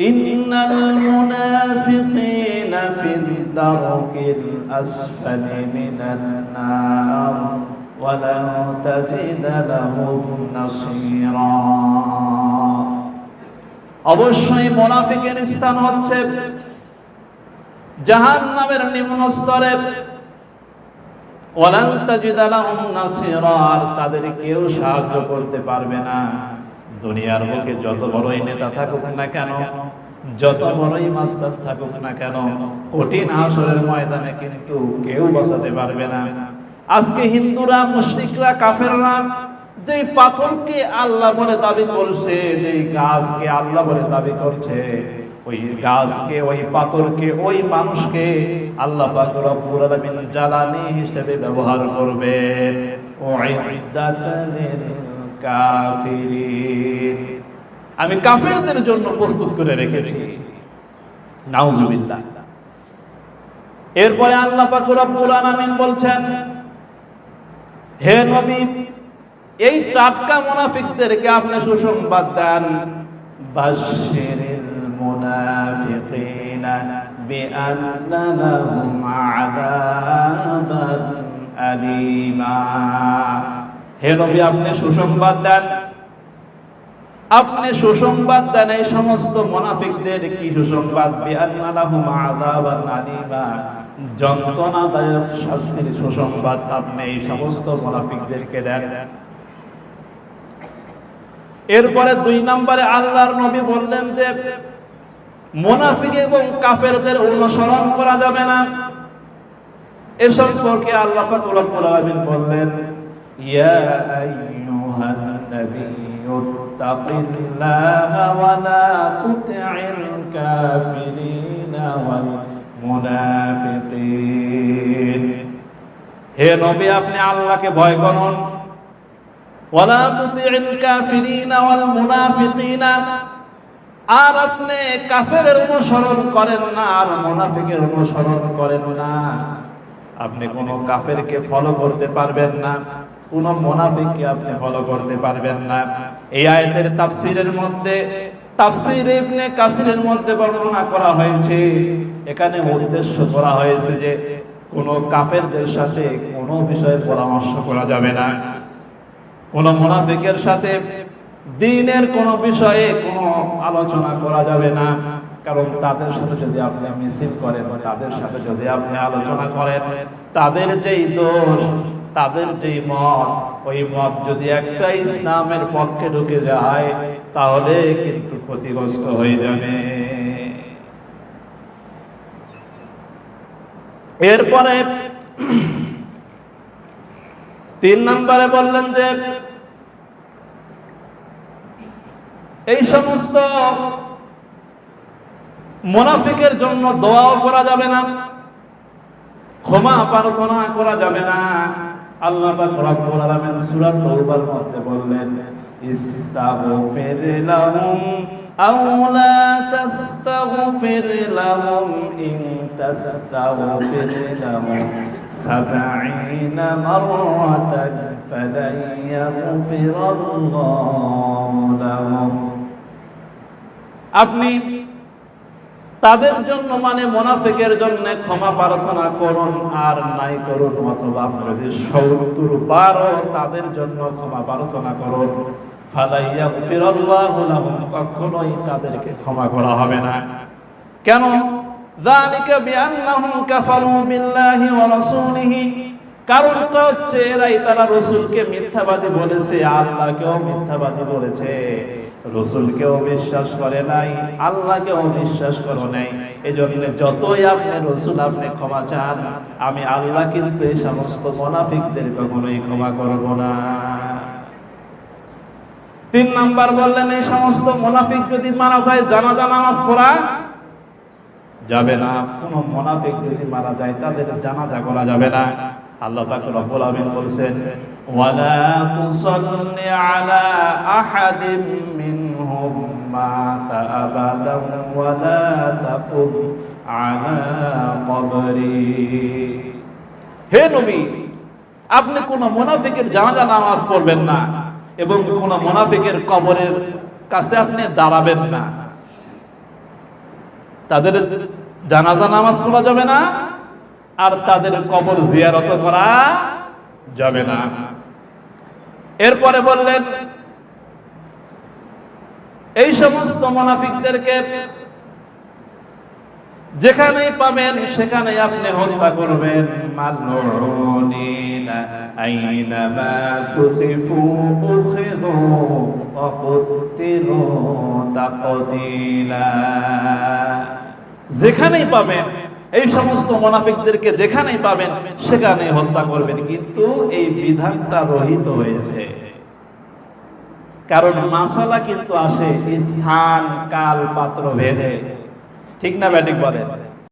ইন্নাল মুনাফিকিনা ফিদ দারকিল আসফালি মিনান নার ওয়া লা তাজিদ লাহুম নাসীরা। অবশ্যই মুনাফিকের স্থান হচ্ছে জাহান্নামের নিম্ন স্তরে। ওয়া লা তাজিদ লাহুম নাসীরা, তাদের কেউ সাহায্য করতে পারবে না। দুনিয়ার বুকে যত বড়ই নেতা থাকুক না কেন, যত বড়ই মাস্টার থাকুক না কেন, কঠিন হাসরের ময়দানে কিন্তু কেউ বাঁচাতে পারবে না। আজকে হিন্দুরা, মুশরিকরা, কাফেররা যেই পাথরকে আল্লাহ বলে দাবি করছে, যেই গাছকে আল্লাহ বলে দাবি করছে, ওই গাছকে, ওই পাথরকে, ওই মানুষকে আল্লাহ পাক রব্বুল আলামিন জ্বালানি হিসেবে ব্যবহার করবেন। উইদ্দাতাল কাফিরিন, আমি কাফেরদের জন্য প্রস্তুত করে রেখেছি। নাউজুবিল্লাহ। এরপরে আল্লাহ পাক রব্বুল আলামিন বলছেন, হে নবী, এই টাটকা মুনাফিকদেরকে আপনি সুসংবাদ দেন। বাশশিরিল মুনাফিকিনা বিআন্না লাহুম আযাবান আলীমা। হে নবী, আপনি সুসংবাদ দেন, আপনি সুসংবাদ দেন এই সমস্ত মুনাফিকদের। কি সুসংবাদ? বিআন্না লাহুম আযাবান আলীমা, যন্ত্রণাদায়ক শাস্তির সুসংবাদ আপনি এই সমস্ত মুনাফিকদেরকে দেন। এরপরে 2 নম্বরে আল্লাহর নবী বললেন যে মুনাফিক এবং কাফেরদের অনুসরণ করা যাবে না। এ সম্পর্কে আল্লাহ পাক রব্বুল আলামিন বললেন, ইয়া আইয়ুহান নাবিয়্যুত্তাকিল্লাহা ওয়া লা তুতি'ল কাফিরিনা ওয়াল মুনাফিকিন। হে নবী, আপনি আল্লাহকে ভয় করুন। ওয়ালা তুতি'ল কাফিরিনা ওয়াল মুনাফিকিনা, আর আপনি কাফেরের অনুসরণ করেন না, আর মুনাফিকের অনুসরণ করেন না। আপনি কোন কাফেরকে ফলো করতে পারবেন না, কোন মুনাফিককে আপনি ফলো করতে পারবেন না। এই আয়াতের তাফসীরের মধ্যে, তাফসীর ইবনে কাসিরের মধ্যে বর্ণনা করা হয়েছে, এখানে উদ্দেশ্য করা হয়েছে যে কোন কাফেরদের সাথে কোন বিষয়ে পরামর্শ করা যাবে না, কোন মুনাফিকের সাথে দ্বীনের কোন বিষয়ে কোন আলোচনা করা যাবে না। কারণ তাদের সাথে যদি আপনি মিছিল করেন, তাদের সাথে যদি আপনি আলোচনা করেন, তাদের যেই দোষ, তাদের যেই মত, ওই মত যদি একটা ইসলামের পক্ষে ঢুকে যায়, তাহলে কিন্তু ক্ষতিগ্রস্ত হয়ে যাবে। এরপরে 3 নম্বরে বললেন যে এই সমস্ত মুনাফিকের জন্য দোয়াও করা যাবে না, ক্ষমা প্রার্থনা করা যাবে না। আল্লাহ পাক রব্বুল আলামিন সূরা তাওবার মধ্যে বললেন, ইস্তাগফির লাহুম আও লা তাস্তাগফির লাহুম ইন তাস্তাগফির লাহুম 70 মাররাতান ফালান ইয়াগফিরাল্লাহু লাহুম। আপনি তাদের জন্য, মানে মুনাফিকের জন্য ক্ষমা প্রার্থনা করুন আর নাই করুন, অথবা আপনি যদি 70 বারও তাদের জন্য ক্ষমা প্রার্থনা করুন, ফালা ইয়াগফিরাল্লাহু লাহুম, কখনোই তাদেরকে ক্ষমা করা হবে না। কেন? যালিকা বিআন্নাহুম কাফারু বিল্লাহি ওয়া রাসূলিহি, কারণটা হচ্ছে এরাই তারা রাসূলকে মিথ্যাবাদী বলেছে, আল্লাহকেও মিথ্যাবাদী বলেছে, রাসূলকেও বিশ্বাস করে নাই, আল্লাহকেও বিশ্বাস করে নাই। এজন্য যতই আপনি রাসূল আপনি ক্ষমা চান, আমি আল্লাহ কিন্তু এই সমস্ত মুনাফিকদের কখনোই ক্ষমা করব না। 3 নাম্বার বললেন, এই সমস্ত মুনাফিক যদি মারা যায়, জানাজা নামাজ পড়া যাবে না। কোন মুনাফিক যদি মারা যায়, তাদের জানাজা করা যাবে না। আল্লাহ পাক রব্বুল আলামিন বলেছেন, ওয়ালা তুসাল্লি আলা আহাদিন মিনহুম মাতা আবাদান ওয়ালা তাকুম আলা কবরি। হে নবী, আপনি কোন মুনাফিকের জানাজা নামাজ পড়বেন না এবং কোন মুনাফিকের কবরের কাছে আপনি দাঁড়াবেন না। তাদের জানাজা নামাজ পড়া যাবে না, আর তাদের কবর জিয়ারত করা যাবে না। এরপরে বললেন এই সমস্ত মুনাফিকদেরকে যেখানেই পাবেন সেখানেই আপনি হত্যা করবেন। মালউনিনা আইনামা সুফিফু উখিযু ওয়া কুতিলু তাকদীলা। যেখানেই পাবেন এই সমস্ত মুনাফিকদেরকে যেখানেই পাবেন সেখানেই হত্যা করবেন। কিন্তু এই বিধানটা রহিত হয়েছে, কারণ মাসালা কিন্তু আসে স্থান কাল পাত্র ভেদে, ঠিক না ব্যাটিক বলেন?